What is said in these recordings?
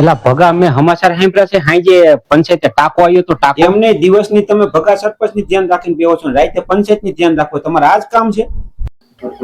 એલા ભગા મેં સમાચાર સાંભળ્યા છે હાંજે પંચાયતે ટાંકો આવ્યો તો ટાંકો એમને દિવસની તમે ભગા સરપંચ ની ધ્યાન રાખીને બેહો છો, રાતે પંચાયત ની ધ્યાન રાખો, તમારે આ જ કામ છે?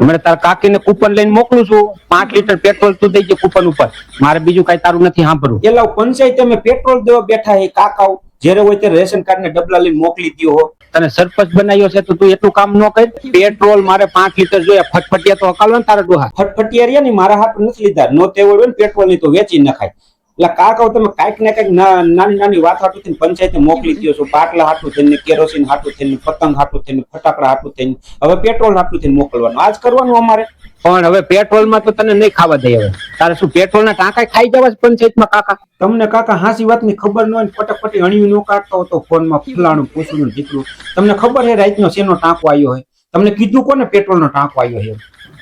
મને તારા કાકીને કૂપન લઈને મોકલું છું 5 લીટર પેટ્રોલ તું દઈ દે કૂપન ઉપર, મારે બીજું કઈ તારું નથી સાંભળવું. એલા પંચાયત અમે પેટ્રોલ દેવા બેઠા હે કાકાઓ, જ્યારે હોય ત્યારે રેશન કાર્ડ ને ડબલા લઈને મોકલી દો હો. તને સરપંચ બનાવ્યો છે તો તું એટલું કામ ન કર. પેટ્રોલ મારે 5 લીટર જોઈએ, ફટફટિયા તો હકાલો ને તારા ડોહા. ફટફટિયા રહ્યા ને મારા હાથ નથી લીધા, નો તેવડ હોય ને પેટ્રોલ ની તો વેચી નખાય. એટલે કાકાઓ તમે કાંઈક ને કાંઈક નાની નાની વાત હાટું થઈને પંચાયતે મોકલી દો છો, બાટલા હાટું થઈને, કેરોસીન હાટું થઈને, પતંગ હાટું થઈને, ફટાકડા હાટું થઈને, હવે પેટ્રોલ હાટું થઈને મોકલવાનું, આજ કરવાનું અમારે. પણ હવે પેટ્રોલ માં તો તને નહીં ખાવા દે. હવે તારે શું પેટ્રોલ ના ટાંકા ખાઈ જવા પંચાયતમાં કાકા? તમને કાકા હાસી વાતની ખબર ન હોય ને ફટાફટી અણિયું ન કાઢતો હતો ફોનમાં ફલાણું પૂછવું દીકરું, તમને ખબર હે રાતનો શેનો ટાંકો આવ્યો હોય? તમને કીધું કોને પેટ્રોલ નો ટાંકો આવ્યો છે?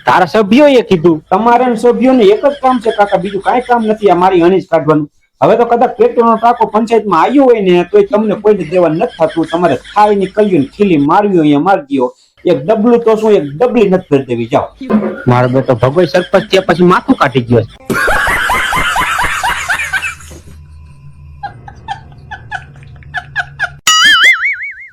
તારા સભ્યોએ કીધું. તમારા સભ્યોને એક જ કામ છે કાકા, બીજું કાંઈ કામ નથી આ મારી અણીજ કાઢવાનું. હવે તો કદાચ પેટ્રોલ નો ટાંકો પંચાયતમાં આવ્યો હોય ને તો તમને કોઈને દેવા નથી થતું, તમારે ખાઈ ની કલ્યું ને ખીલી મારવી અહીંયા મારી દો. એક ડબલું તો શું, એક ડબલી નથી ભરી દેવી, જાઓ. મારો બેટો ભગોઈ સરપંચ થયા પછી માથું કાઢી ગયો છે.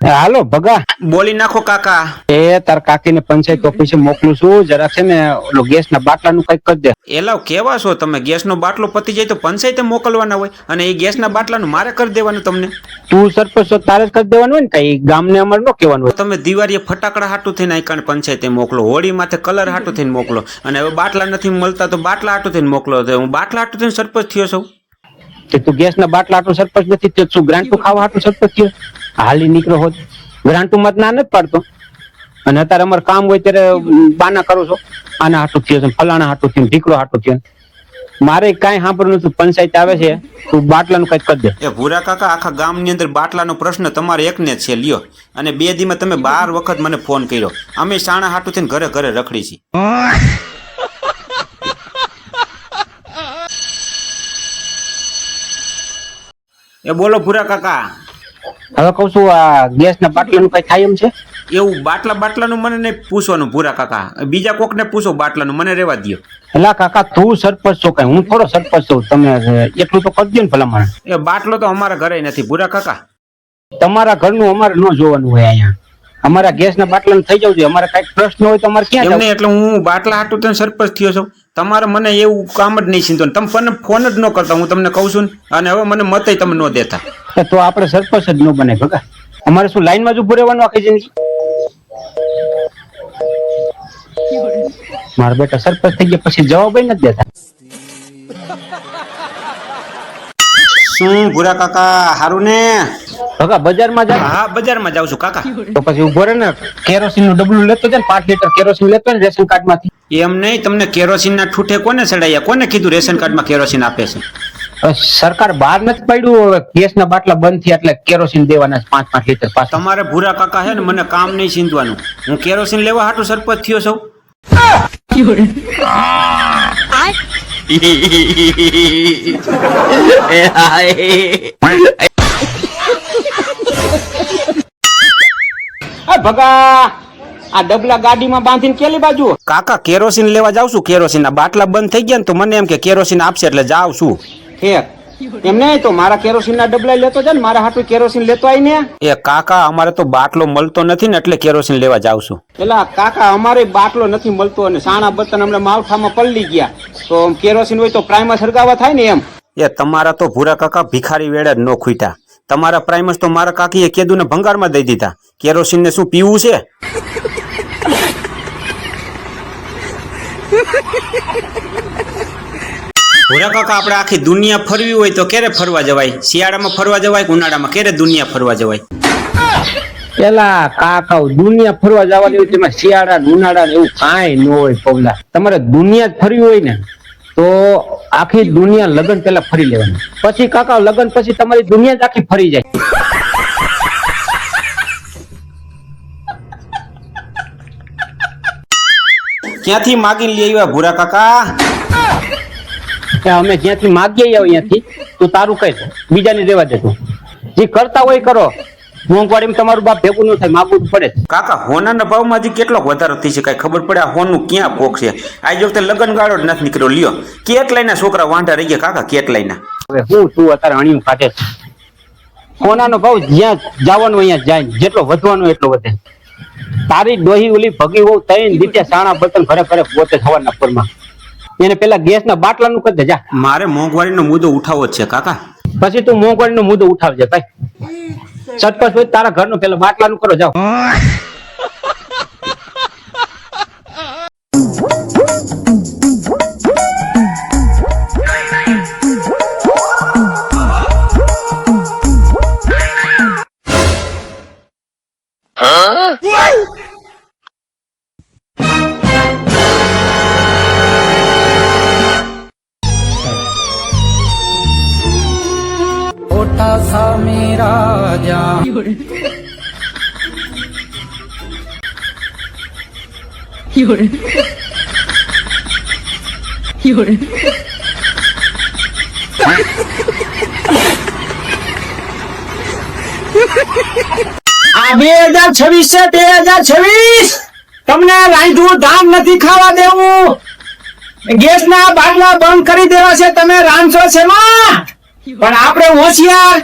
હાલો ભગા, બોલી નાખો કાકા. એ તાર કાકીને પંચાયત ઓફિસે મોકલું છું, જરા છે ને ઓલો ગેસ ના બાટલાનું કઈક કરી દે. એલાવ કેવા છો તમે? ગેસ નો બાટલો પતી જાય તો પંચાયતે મોકલવાના હોય અને એ ગેસ ના બાટલાનું મારે કરી દેવાનું. તમને તું સરપંચ છો તારે જ કરી દેવાનું હોય ને, કઈ ગામને અમારે ન કહેવાનું હોય. તમે દિવાળીએ ફટાકડા હાટું થઈને આઈકાણ પંચાયતે મોકલો, હોળી માથે કલર હાટું થઈને મોકલો, અને હવે બાટલા નથી મળતા તો બાટલા હાટું થઈને મોકલો. હું બાટલા હાટું થઈને સરપંચ થયો છું. તું ગેસ ના બાટલા હાટું સરપંચ નથી થયો, શું ગ્રાન્ટુ ખાવા હાટું સરપંચ થયો? હાલી નીકળો હોત ગ્રાન્ટુ મત ના નથી પાડતો, અને અત્યારે અમારે કામ હોય ત્યારે બાના કરો છો, આના હાટું થયો છે, ફલાણા હાટું થયું, ઢીકડો હાટું થયો. મારે કઈ સાંભળવું નથી, પંચાયત આવે છે તું બાટલાનું કઈક કરી દે. એ ભૂરા કાકા, આખા ગામની અંદર બાટલાનો પ્રશ્ન તમારે એકને જ છે, લ્યો. અને 2 દીમાં તમે 12 વખત મને ફોન કર્યો, અમે શાણા હાટું થઈને ઘરે ઘરે રખડી છીએ. એ બોલો ભૂરા કાકા. હવે કઉ છું આ ગેસ ના બાટલાનું કઈ થાય એમ છે? એવું બાટલાનું મને નહીં પૂછવાનું ભૂરા કાકા, બીજા કોક ને પૂછો બાટલાનું, મને રહેવા દો. એલા કાકા તું સરપંચ છો, કઈ હું થોડો સરપંચ છું, તમે એટલું તો કરજો ને ભલામણ. એ બાટલો તો અમારા ઘરે નથી ભૂરા કાકા. તમારા ઘરનું અમારે ન જોવાનું હોય, અહીંયા અમારા ગેસ ના બાટલા થઈ જવું જોઈએ. અમારે કઈક પ્રશ્ન હોય તો અમારે ક્યાં એમને એટલે હું બાટલા હાટું તો સરપંચ થયો છું, તમારે મને એવું કામ જ નહીં સીધો, તમે મને ફોન જ ન કરતા, હું તમને કહું છું ને, અને હવે મને મતય તમે ન દેતા. તો આપણે સરપંચ જ ન બને ભગા. અમારે શું લાઈન માં જ ઉભું રહેવાનું આખી જિંદગી? મારા બેટા સરપંચ થઈ ગયા પછી જવાબ નથી દેતા. શું ભૂરા કાકા, હારું ને? ભગા બજારમાં જા. હા બજારમાં જાઉં છું કાકા. તો પછી ઉભો રહે ને, કેરોસીન નું ડબલું લેતો જાય ને, 5 લીટર કેરોસીન લેતો ને રેશન કાર્ડ માંથી. એમ નહીં, તમને કેરોસીન ના ઠૂઠે કોને ચડાયા? કોને કીધું રેશન કાર્ડ માં કેરોસીન આપે છે? સરકાર બહાર નથી પાડ્યું, હવે ગેસ ના બાટલા બંધ થયા એટલે કેરોસીન દેવાના 5-5 લીટર પાછા. તમારે ભૂરા કાકા હે ને મને કામ નહીં સીંધવાનું, હું કેરોસીન લેવા હાટું સરપંચ થયો છું. ભગા આ ડબલા ગાડીમાં બાંધીને કેલી બાજુ? કાકા કેરોસીન લેવા જાઉં છું, કેરોસીન ના બાટલા બંધ થઈ ગયા ને તો મને એમ કે કેરોસીન આપશે એટલે જાઉં છું. એમ નહીં તો મારા કેરોસીન ના ડબલા લેતો જાય ને, મારા હાટું કેરોસીન લેતો આય ને. એ કાકા અમારે તો બાટલો મળતો નથી ને એટલે કેરોસીન લેવા જાઉં છું. પેલા કાકા અમારે બાટલો નથી મળતો, અને સાણા બતન હમણાં માવઠામાં પલળી ગયા, તો કેરોસીન હોય તો પ્રાઇમર સળગાવા થાય ને એમ. એ તમારા તો ભૂરા કાકા ભિખારી વેળા જ ન ખૂટ્યા. તમારા પ્રાઇમસ તો મારા કાકીએ કીધું ને ભંગારમાં દઈ દીધા. કેરોસીન ને શું પીવું છે? ભૂરા કાકા, આપણે આખી દુનિયા ફરવી હોય તો ક્યારે ફરવા જવાય? શિયાળામાં ફરવા જવાય કે ઉનાળામાં? ક્યારે દુનિયા ફરવા જવાય? પેલા કાકા દુનિયા ફરવા જવાની હોય તેમાં શિયાળા ઉનાળા એવું કાંઈ ન હોય પગલા. તમારે દુનિયા જ ફરવી હોય ને તો આખી દુનિયા લગન પેલા ફરી લેવાની, પછી કાકા લગન પછી તમારી દુનિયા જ આખી ફરી જાય. ક્યાંથી માગીને લઈ આવ્યા ભૂરા કાકા? અમે જ્યાંથી માગીએ અહીંયાથી તું તારું કઈ બીજાને દેવા દે. તું જે કરતા હોય કરો, મોંઘવાડીમાં તમારું બાપ ભેગું ન થાય, માગવું પડે. કાકા હોનાના ભાવમાં હજી કેટલો વધારો થઈ છે કઈ ખબર પડે? આ હોનું ક્યાં પોક છે? આ વખતે લગન ગાળો જ નથી નીકળ્યો. લ્યો કેટલાયના છોકરા વાંઢા રહી ગયા કાકા, કેટલાયના. હવે હું તું અત્યારે અણિયું કાઢે છે. સોનાનો ભાવ જ્યાં જવાનો અહીંયા જાય, જેટલો વધવાનો એટલો વધે. તારી ડોહી ઓલી ભગી હોવ તૈન દીતે સાણા બર્તન ઘરે ઘરે પોતે સવારના પરમાં. એને પેલા ગેસના બાટલાનું કરી દે જા. મારે મોંઘવારીનો મુદ્દો ઉઠાવવો જ છે કાકા. પછી તું મોંઘવારીનો મુદ્દો ઉઠાવજે ભાઈ. ચટપટ હોય તારા ઘરનું પેલા બાટલાનું કરો જાઓ. छोटा सा मेरा जान આ 2026 છે 2026 તમને રાંધવું ધામ નથી ખાવા દેવું. ગેસના બાટલા બંધ કરી દેવા છે. તમે રાંધશો છે માં, પણ આપણે હોશિયાર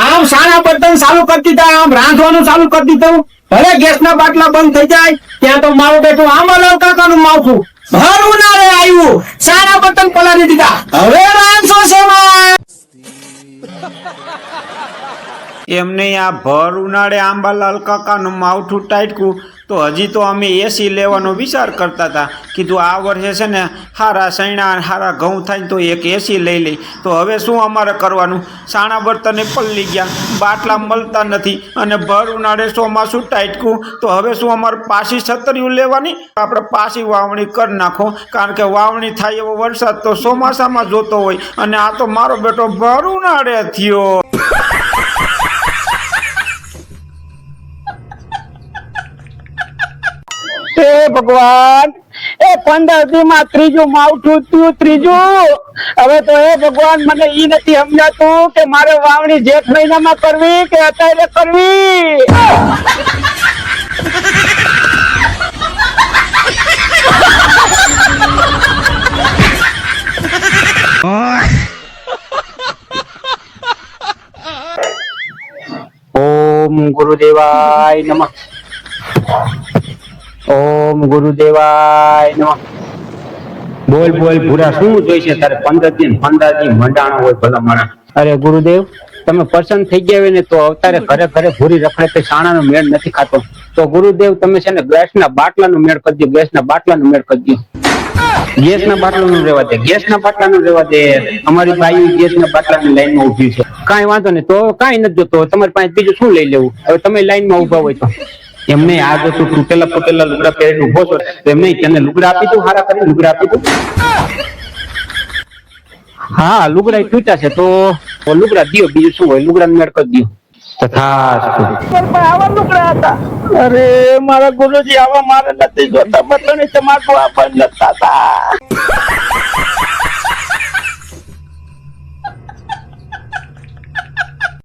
આમ સારા બર્તન ચાલુ કરી દીધા, આમ રાંધવાનું ચાલુ કરી દીધું. ભલે ગેસના બાટલા બંધ થઈ જાય ત્યાં તો મારું બેઠું આંબાલાલ કાકાનું માવઠું ભર ઉનાળે આવ્યું, સારા બર્તન પલાળી દીધા. હવે રાંધશો છે માં. એમને આ ભર ઉનાળે આંબાલાલ કાકાનું માવઠું ટાઈટકું તો હજી તો અમે એસી લેવાનો વિચાર કરતા હતા. કીધું આ વર્ષે છે ને હારા સૈણા હારા ઘઉં થાય તો એક એસી લઈ લઈ. તો હવે શું અમારે કરવાનું? સાણા બર્તને પલળી ગયા, બાટલા મળતા નથી અને ભર ઉનાળે ચોમાસું ટાઈટકું તો હવે શું અમારે પાછી છતરીઓ લેવાની? આપણે પાછી વાવણી કરી નાખો, કારણ કે વાવણી થાય એવો વરસાદ તો ચોમાસામાં જોતો હોય અને આ તો મારો બેટો ભર ઉનાળે થયો. હે ભગવાન, એ 15 દીમાં ત્રીજું માવઠું થયું, ત્રીજું. હવે તો હે ભગવાન મને ઈ નથી સમજાતું કે મારે વાવણી જેઠ મહિનામાં કરવી કે અત્યારે કરવી. ઓમ ગુરુદેવાય નમઃ. ઓમ ગુરુદેવાય નમઃ. બોલ બોલ ભૂરા, શું જોઈશે તારે? 15 દિન મંડાણો હોય ભલા માણસ. અરે ગુરુદેવ, તમે પસંદ થઈ ગયા હોય ને તો અવતારે ઘરે ઘરે ભૂરી રખડે તો સાણાનો મેળ નથી ખાતો. તો ગુરુદેવ તમે છે ને ગેસના બાટલાનો મેળ કરી દો, ગેસના બાટલાનો મેળ કરી દો. ગેસના બાટલાનું રહેવા દે, ગેસના બાટલાનું રહેવા દે. અમારી બાઈ ગેસના બાટલાની લાઈનમાં ઊભી છે. કાંઈ વાંધો નહીં, તો કાંઈ નથી જોતો. તમારી પાસે બીજું શું લઈ લેવું? હવે તમે લાઈનમાં ઊભા હોય તો એમને આ જો તું તૂટેલા ફૂટેલા લુગડા પહેરીને ઉભો છો એમ નહીં, તને લુગડા આપી દઉં, હારા કરીને લુગડા આપી દઉં. હા, લુગડા તૂટ્યા છે તો લુગડા દો, બીજું શું હોય? લુગડા મેળ કરી દો. તથાસ્તુ. આવા લુગડા હતા. અરે મારા ગુરુજી, આવા મારે નથી જોતા. બધાને તમાકુ આપવા નતા.